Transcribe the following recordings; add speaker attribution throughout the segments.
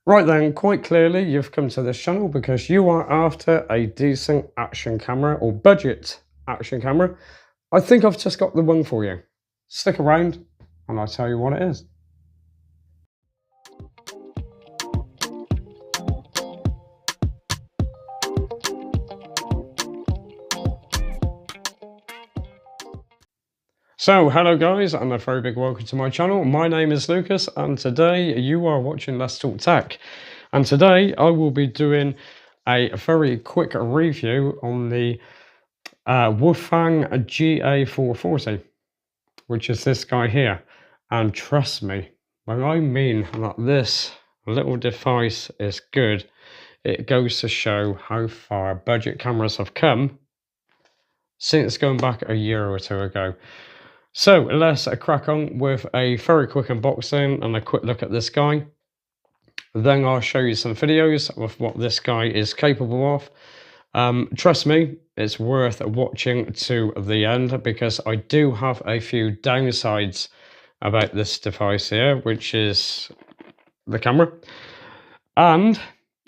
Speaker 1: Right then, quite clearly you've come to this channel because you are after a decent action camera or budget action camera. I think I've just got the one for you. Stick around and I'll tell you what it is. So hello guys, and a very big welcome to my channel. My name is Lucas and today you are watching Let's Talk Tech. And today I will be doing a very quick review on the Wolfang GA440, which is this guy here. And trust me, when I mean that this little device is good, it goes to show how far budget cameras have come since going back a year or two ago. So let's crack on with a very quick unboxing and a quick look at this guy. Then I'll show you some videos of what this guy is capable of. Trust me, it's worth watching to the end because I do have a few downsides about this device here, which is the camera. And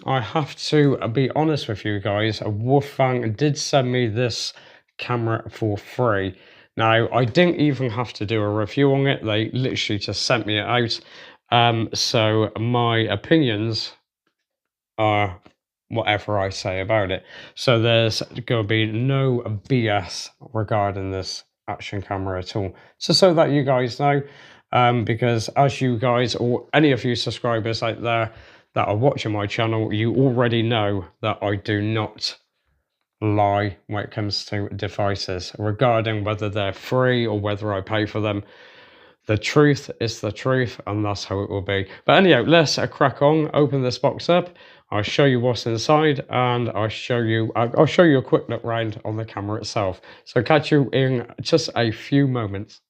Speaker 1: I have to be honest with you guys, Wolfang did send me this camera for free. Now, I didn't even have to do a review on it. They literally just sent me it out. So my opinions are whatever I say about it. So there's going to be no BS regarding this action camera at all. So that you guys know, because as you guys or any of you subscribers out there that are watching my channel, you already know that I do not lie when it comes to devices regarding whether they're free or whether I pay for them. The truth is the truth, and that's how it will be. But anyhow, let's crack on. Open this box up. I'll show you what's inside, and I'll show you a quick look round on the camera itself. So catch you in just a few moments.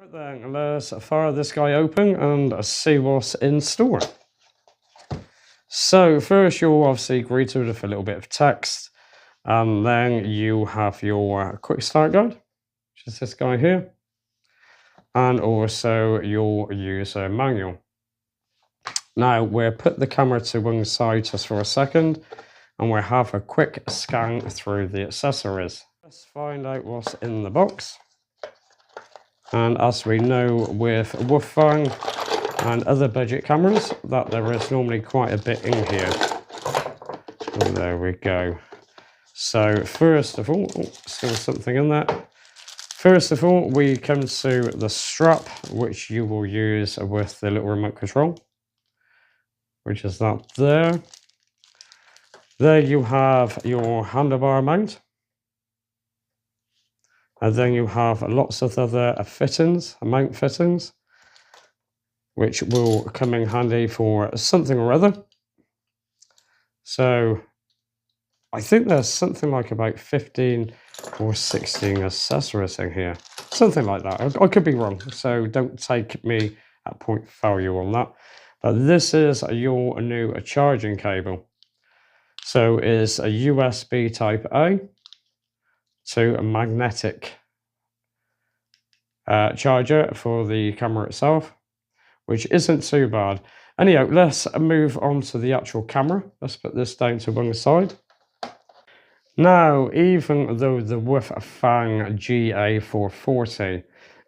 Speaker 1: Right then, let's fire this guy open and see what's in store. So first, you'll obviously greeted with a little bit of text. And then you have your quick start guide, which is this guy here. And also your user manual. Now we'll put the camera to one side just for a second and we'll have a quick scan through the accessories. Let's find out what's in the box. And as we know with Wolfang and other budget cameras, that there is normally quite a bit in here. And there we go. So first of all, still something in there. First of all, we come to the strap, which you will use with the little remote control, which is that there. There you have your handlebar mount. And then you have lots of other fittings, mount fittings, which will come in handy for something or other. So I think there's something like about 15 or 16 accessories in here. Something like that. I could be wrong, so don't take me at point value on that. But this is your new charging cable. So it's a USB type A to a magnetic charger for the camera itself, which isn't too bad. Anyhow, let's move on to the actual camera. Let's put this down to one side. Now, even though the Wolfang GA440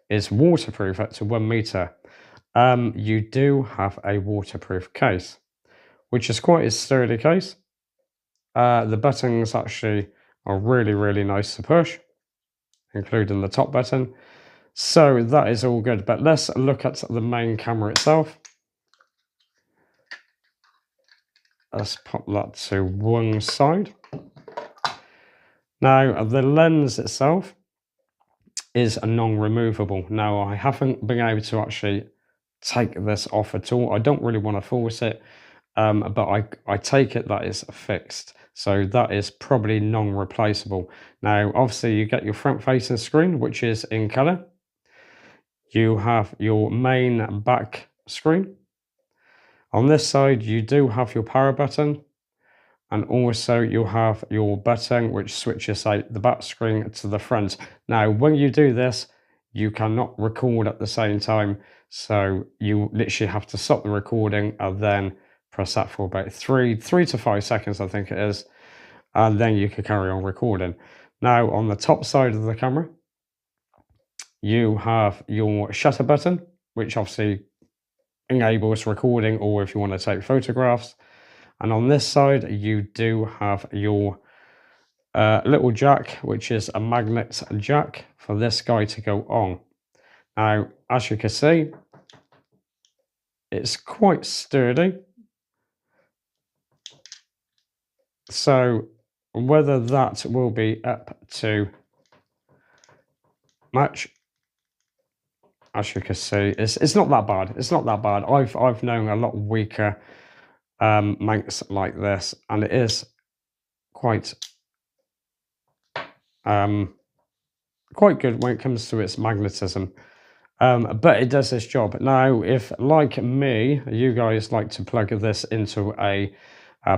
Speaker 1: is waterproof up to 1 meter, you do have a waterproof case, which is quite a sturdy case. The buttons actually are really, really nice to push, including the top button. So that is all good, but let's look at the main camera itself. Let's pop that to one side. Now, the lens itself is non-removable. Now, I haven't been able to actually take this off at all. I don't really want to force it, but I take it that is fixed. So that is probably non-replaceable. Now, obviously, you get your front-facing screen, which is in color. You have your main back screen. On this side, you do have your power button. And also you have your button which switches out the back screen to the front. Now, when you do this, you cannot record at the same time. So you literally have to stop the recording and then press that for about 3 to 5 seconds, I think it is, and then you can carry on recording. Now on the top side of the camera, you have your shutter button, which obviously enables recording, or if you want to take photographs. And on this side, you do have your little jack, which is a magnet jack for this guy to go on. Now, as you can see, it's quite sturdy. So whether that will be up to match, as you can see, it's not that bad. It's not that bad. I've known a lot weaker mounts like this, and it is quite good when it comes to its magnetism. But it does its job. Now, if like me, you guys like to plug this into a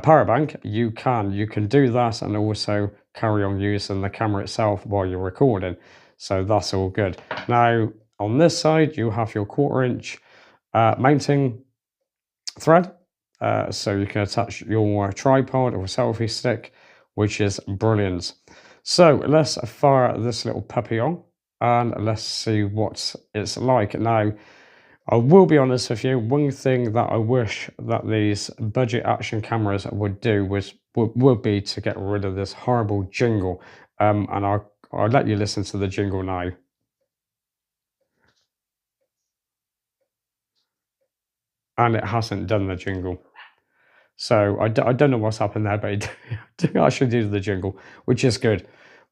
Speaker 1: power bank, you can do that and also carry on using the camera itself while you're recording. So that's all good. Now, on this side, you have your 1/4 inch mounting thread. So you can attach your tripod or selfie stick, which is brilliant. So let's fire this little puppy on and let's see what it's like. Now, I will be honest with you, one thing that I wish that these budget action cameras would do would be to get rid of this horrible jingle. And I'll let you listen to the jingle now. And it hasn't done the jingle. So I don't know what's happened there, but it didn't actually do the jingle, which is good.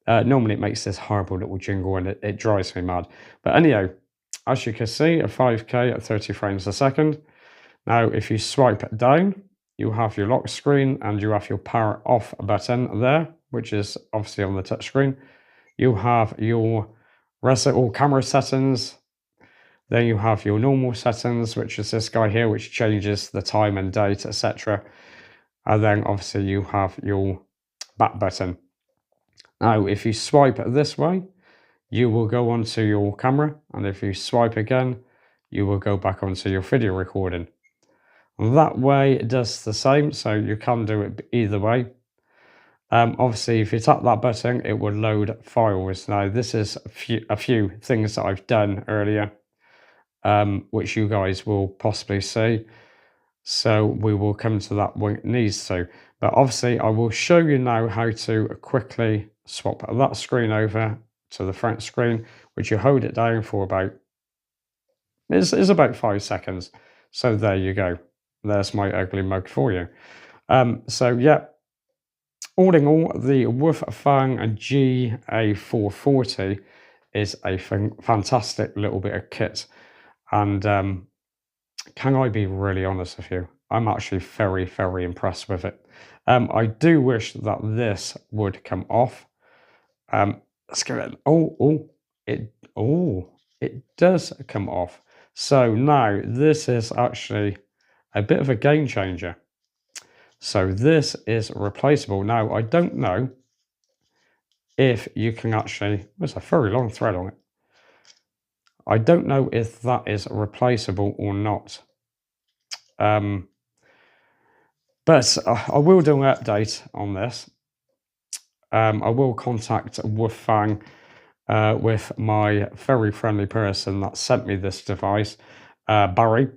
Speaker 1: Normally it makes this horrible little jingle and it drives me mad. But anyhow, as you can see, a 5K at 30 frames a second. Now, if you swipe down, you have your lock screen and you have your power off button there, which is obviously on the touch screen. You have your or camera settings. Then you have your normal settings, which is this guy here, which changes the time and date, etc. And then obviously you have your back button. Now, if you swipe this way, you will go onto your camera. And if you swipe again, you will go back onto your video recording. That way it does the same, so you can do it either way. Obviously, if you tap that button, it will load files. Now, this is a few things that I've done earlier, which you guys will possibly see. So we will come to that when it needs to. But obviously, I will show you now how to quickly swap that screen over to the front screen, which you hold it down for about, it's about 5 seconds. So there you go. There's my ugly mug for you. So yeah, all in all, the Wolfang GA440 is a fantastic little bit of kit. And can I be really honest with you? I'm actually very, very impressed with it. I do wish that this would come off. Let's go ahead. It does come off. So now this is actually a bit of a game changer. So this is replaceable. Now, I don't know if you can actually, there's a very long thread on it. I don't know if that is replaceable or not. But I will do an update on this. I will contact Wolfang with my very friendly person that sent me this device, Barry,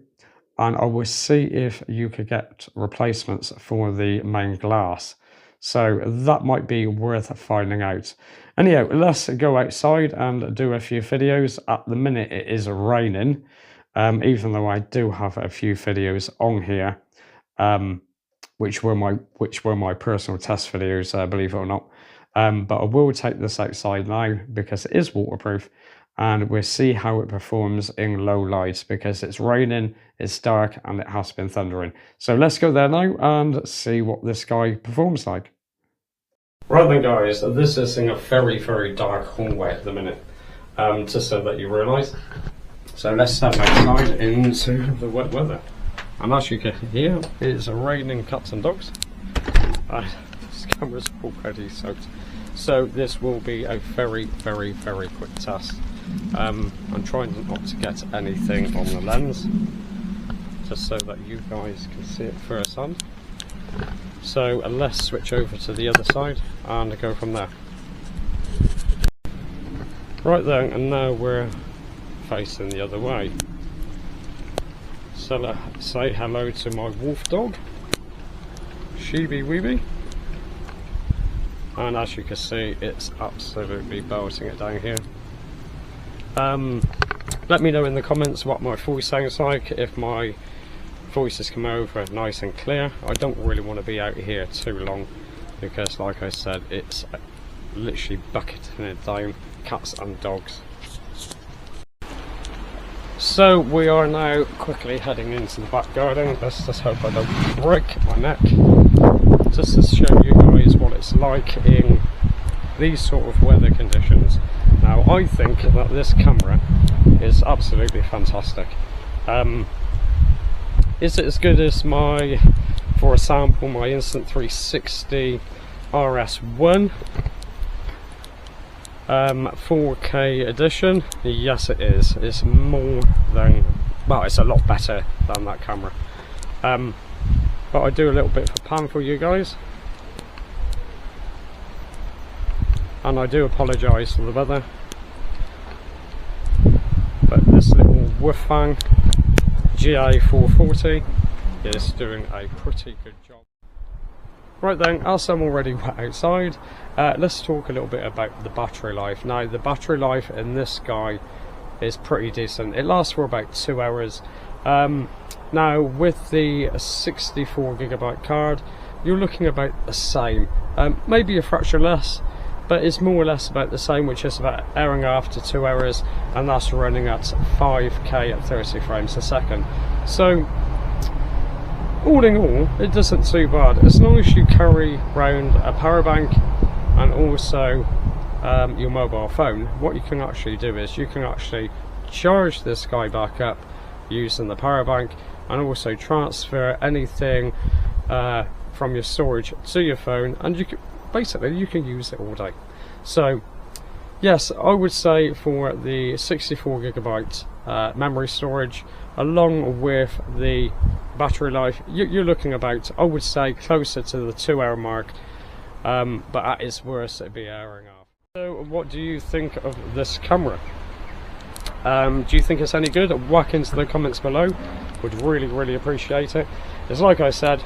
Speaker 1: and I will see if you could get replacements for the main glass. So that might be worth finding out. Anyhow, let's go outside and do a few videos. At the minute it is raining, even though I do have a few videos on here, which were my personal test videos, believe it or not. But I will take this outside now because it is waterproof, and we'll see how it performs in low light because it's raining, it's dark, and it has been thundering. So let's go there now and see what this guy performs like. Right then, guys, this is in a very, very dark hallway at the minute, just so that you realise. So let's step outside into the wet weather. And as you can hear, it's raining cats and dogs. This camera's already soaked. So this will be a very, very, very quick test. I'm trying not to get anything on the lens. just so that you guys can see it firsthand. So let's switch over to the other side and go from there. Right then, and now we're facing the other way. So let's say hello to my wolf dog, Sheeby Weeby. And as you can see, it's absolutely belting it down here. Let me know in the comments what my voice sounds like, if my voices come over nice and clear. I don't really want to be out here too long because, like I said, it's literally bucketing it down, cats and dogs. So we are now quickly heading into the back garden. Let's just hope I don't break my neck. Just to show you guys what it's like in these sort of weather conditions. Now I think that this camera is absolutely fantastic. Is it as good as my, for example, my Insta360 RS1 4K edition? Yes it is. It's more than, well, it's a lot better than that camera. But I do a little bit of a pan for you guys, and I do apologise for the weather, but this little Wolfang GA440 is doing a pretty good job. Right then, as I'm already outside, let's talk a little bit about the battery life. Now the battery life in this guy is pretty decent. It lasts for about 2 hours. Now with the 64GB card, you're looking about the same, maybe a fraction less, but it's more or less about the same, which is about an hour and a half to 2 hours, and that's running at 5K at 30 frames a second. So all in all, it doesn't too bad, as long as you carry around a power bank and also your mobile phone. What you can actually do is you can actually charge this guy back up using the power bank, and also transfer anything from your storage to your phone, and you can basically use it all day. So yes, I would say for the 64GB memory storage, along with the battery life, you're looking about, I would say, closer to the 2 hour mark, but at its worst it'd be an hour and a half. So what do you think of this camera? Do you think it's any good? Whack into the comments below, would really appreciate it. It's like I said,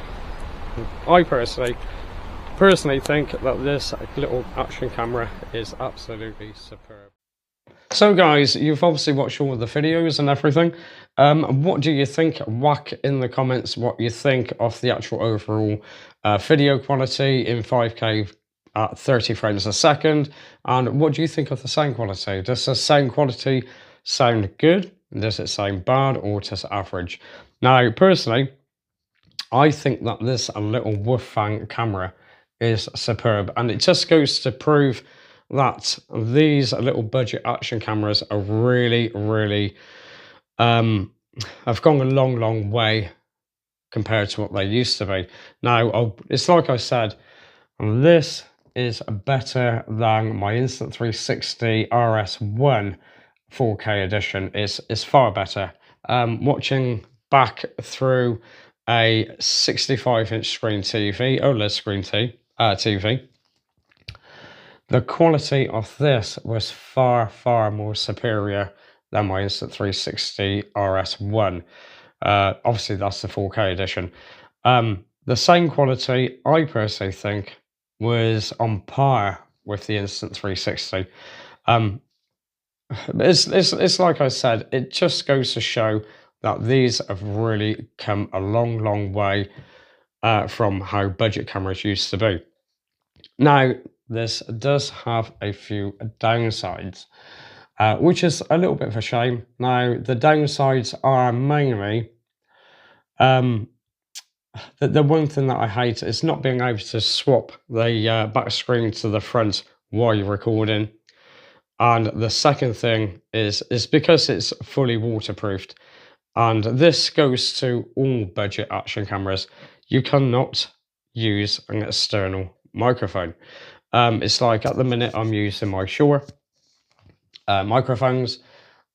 Speaker 1: I personally think that this little action camera is absolutely superb. So guys, you've obviously watched all of the videos and everything. What do you think? Whack in the comments what you think of the actual overall video quality in 5K at 30 frames a second, and what do you think of the sound quality? Does the sound quality sound good? Does it sound bad, or just average? Now personally, I think that this little Wolfang camera is superb, and it just goes to prove that these little budget action cameras are really have gone a long way compared to what they used to be. Now it's like I said, this is better than my Insta360 RS1 4K edition. Is far better. Watching back through a 65-inch screen TV, OLED screen TV, the quality of this was far more superior than my Insta360 RS1. Obviously that's the 4K edition. The same quality, I personally think, was on par with the Insta360. It's like I said, it just goes to show that these have really come a long way from how budget cameras used to be. Now, this does have a few downsides, which is a little bit of a shame. Now, the downsides are mainly, the one thing that I hate is not being able to swap the back screen to the front while you're recording. And the second thing is because it's fully waterproofed, and this goes to all budget action cameras, you cannot use an external microphone. It's like at the minute I'm using my Shure microphones,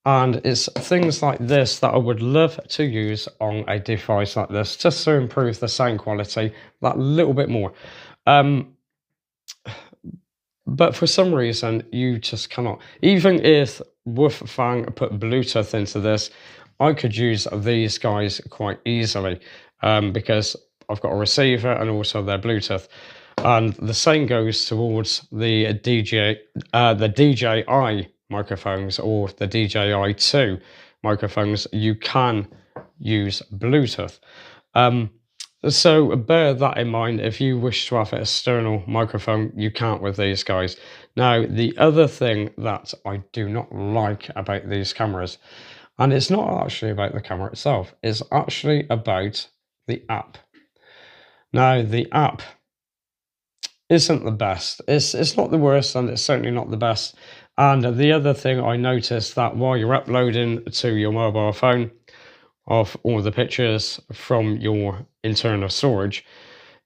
Speaker 1: And it's things like this that I would love to use on a device like this, just to improve the sound quality that little bit more. But for some reason, you just cannot. Even if Wolfang put Bluetooth into this, I could use these guys quite easily because I've got a receiver and also their Bluetooth. And the same goes towards the DJI microphones or the DJI-2 microphones. You can use Bluetooth. So bear that in mind. If you wish to have an external microphone, you can't with these guys. Now, the other thing that I do not like about these cameras, and it's not actually about the camera itself, it's actually about the app. Now, the app isn't the best. It's not the worst, and it's certainly not the best. And the other thing I noticed that while you're uploading to your mobile phone of all the pictures from your internal storage,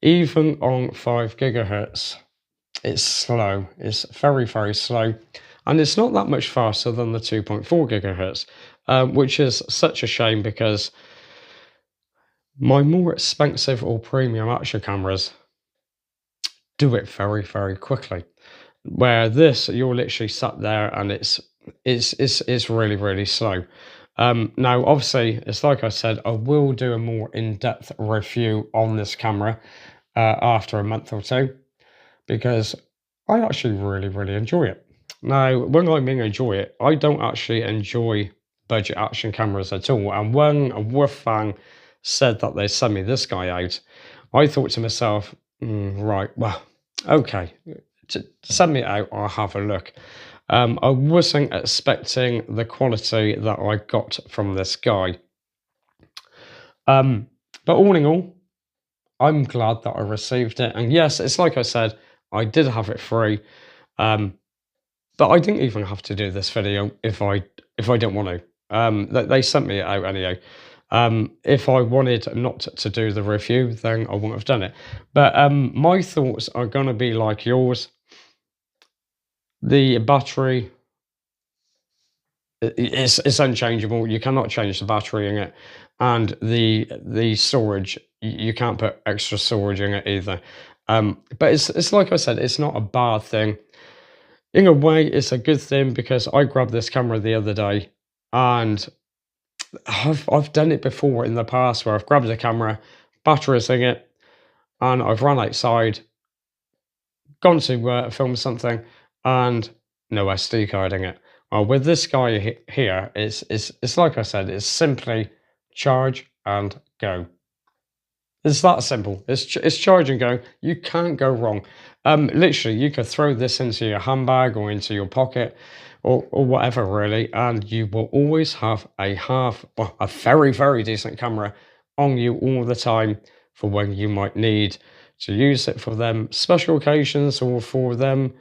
Speaker 1: even on 5 gigahertz, it's slow. It's very, very slow. And it's not that much faster than the 2.4 gigahertz, which is such a shame because my more expensive or premium action cameras do it very, very quickly. Where this, you're literally sat there and it's really, really slow. Now, obviously, it's like I said, I will do a more in-depth review on this camera after a month or two because I actually really, really enjoy it. Now, when I mean enjoy it, I don't actually enjoy budget action cameras at all. And when Wolfang said that they sent me this guy out, I thought to myself, right, well, okay, send me out, I'll have a look. I wasn't expecting the quality that I got from this guy. But all in all, I'm glad that I received it. And yes, it's like I said, I did have it free. But I didn't even have to do this video if I didn't want to. They sent me it out anyway. If I wanted not to do the review, then I wouldn't have done it. But my thoughts are going to be like yours. The battery is unchangeable. You cannot change the battery in it, and the storage, you can't put extra storage in it either. But it's like I said, it's not a bad thing. In a way, it's a good thing because I grabbed this camera the other day, and I've done it before in the past where I've grabbed a camera, batteries in it, and I've run outside, gone to film something, and no SD card in it. Well, with this guy here, it's like I said, it's simply charge and go. It's that simple. It's charge and go. You can't go wrong. Literally, you could throw this into your handbag or into your pocket or whatever, really, and you will always have a very, very decent camera on you all the time for when you might need to use it for them special occasions or for them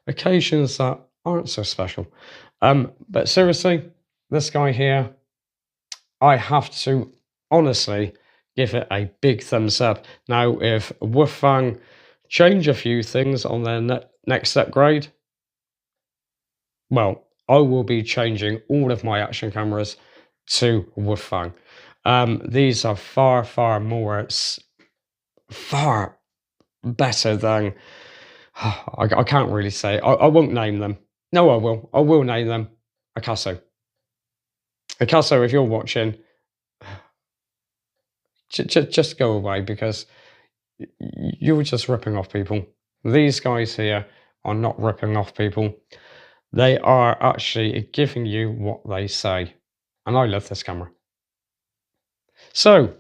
Speaker 1: occasions that aren't so special. But seriously, this guy here, I have to honestly give it a big thumbs up. Now, if Wolfang change a few things on their next upgrade, well, I will be changing all of my action cameras to Wolfang. These are far, far more, far better than, I can't really say, I won't name them. No, I will. I will name them. Akaso. Akaso, if you're watching, just go away because you're just ripping off people. These guys here are not ripping off people. They are actually giving you what they say. And I love this camera. So,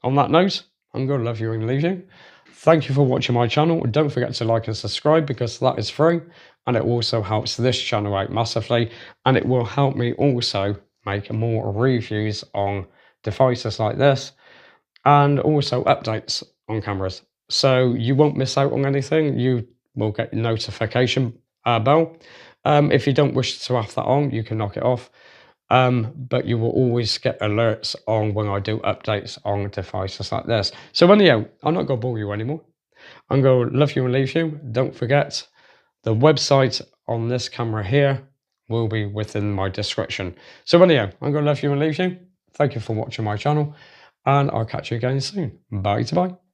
Speaker 1: on that note, I'm going to love you and leave you. Thank you for watching my channel. Don't forget to like and subscribe because that is free. And it also helps this channel out massively. And it will help me also make more reviews on devices like this. And also updates on cameras. So you won't miss out on anything. You will get a notification bell. If you don't wish to have that on, you can knock it off. But you will always get alerts on when I do updates on devices like this. So anyhow, I'm not going to bore you anymore. I'm going to love you and leave you. Don't forget the website on this camera here will be within my description. So anyhow, I'm going to leave you. Thank you for watching my channel, and I'll catch you again soon. Bye to bye.